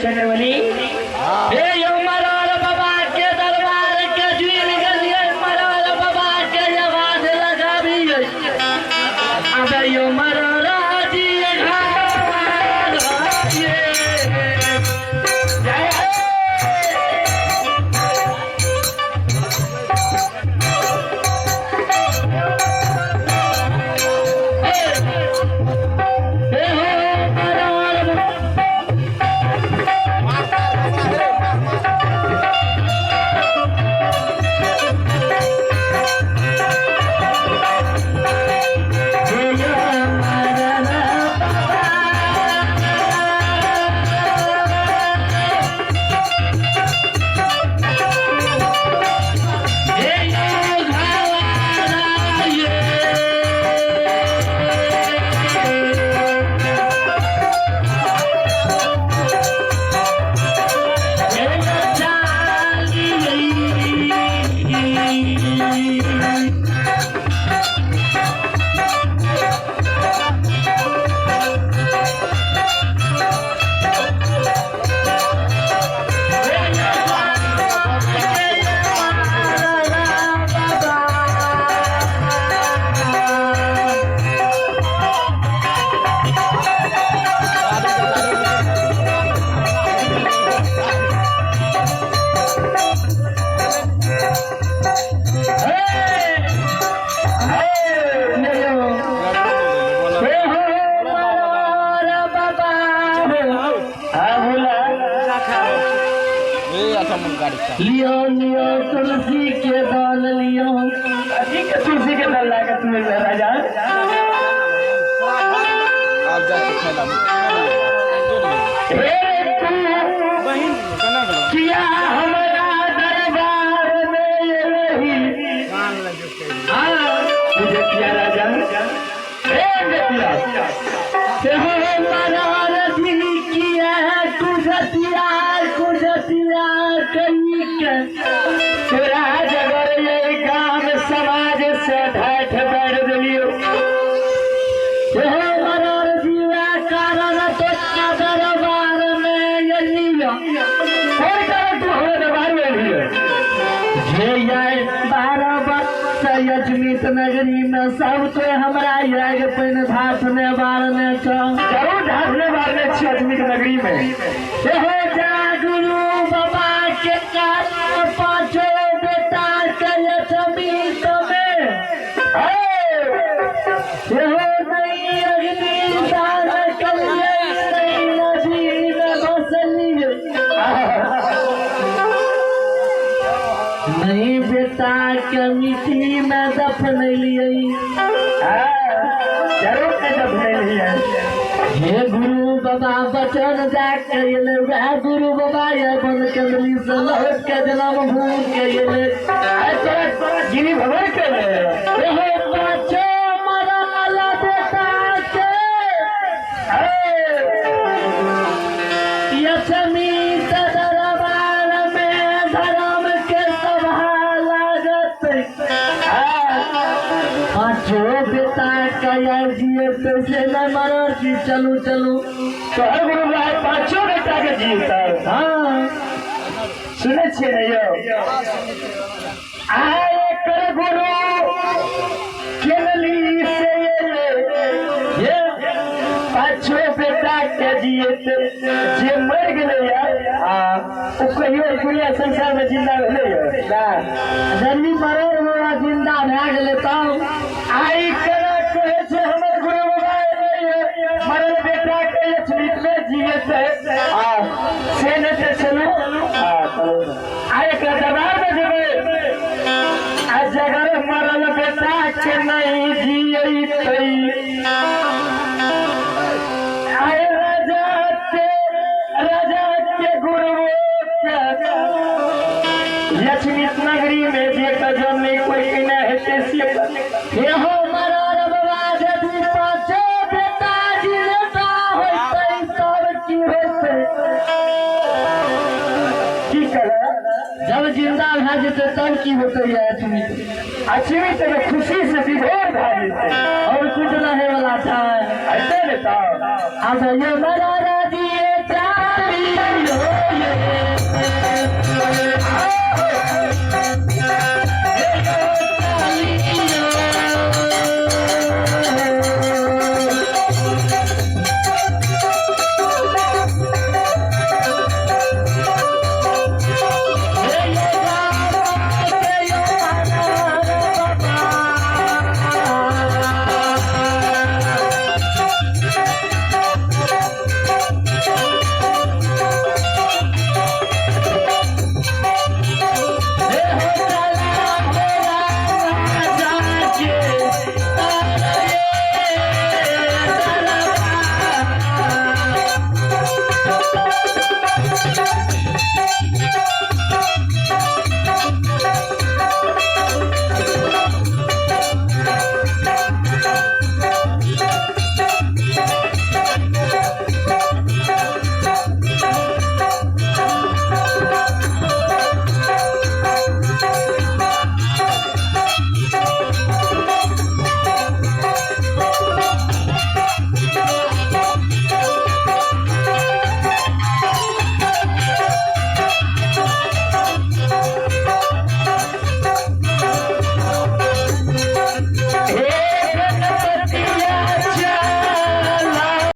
चंद्रवली बाबा के दरबार के जुल गलिए मरल बाबा के आवाज लगाबी अब यो मरल जी लियो लियो तुलसी के दाल लियो ठीक है तुलसी के दाल लाके तुम्हें राजा आप जाके खेला किया हमारा दरबार में ये नहीं मुझे किया राजा तोरा जगर ये गांव समाज से ढाठ बैठ दिलियो जीवा कारण तो दरबार में ये लियो और कारण तू हमारे दरबार में लियो जे जाए 12 वर्ष अजमीत नगरी में सब तो हमारा याग पैन ढाठने बारने जरूर ढाठने बारने अजमीत नगरी में जा गुरु बाबा के पांचों बेटा के अजमीत में नहीं अग्नि दान करिए नहीं नदी में बसलिए नहीं बेटा के मिट्टी में दफन लिए जरूर के दफन लिए हे गुरु बाबा बचन जाके वह गुरु बाबा ये बन कंदली से लौट के जन्म भूल के गिरी भवर के पाँचो मरल बेटा के अजमीत दरबार में धर्म के सभा लागत पाँचो बेटा का जिए से न मरो जी चलू चलू तो हर गुरु भाई पाँचों बेटा के जीता हाँ सुने छे नहीं आए कर गुरु केवली से ये पाँचों बेटा के जीते जे मर गए यार वो कहियो दुनिया संसार में जिंदा रहे ना जल्दी मरो हुआ जिंदा भाग लेता आई कर हमारे गुरु बाबा मरल बेटा के अजमीत में जिए से न चलो आए दरबार में जब आज जगह मरल बेटा के नहीं जिए आए राजा के गुरु अजमीत नगरी में जे जन्म कोई न है यहाँ मरल बाबा जब पाँच जेते तब की होते है अचीवित में खुशी से विभोर भा जेते और कुछ ना है वाला था ऐसे रहता अब ये मरा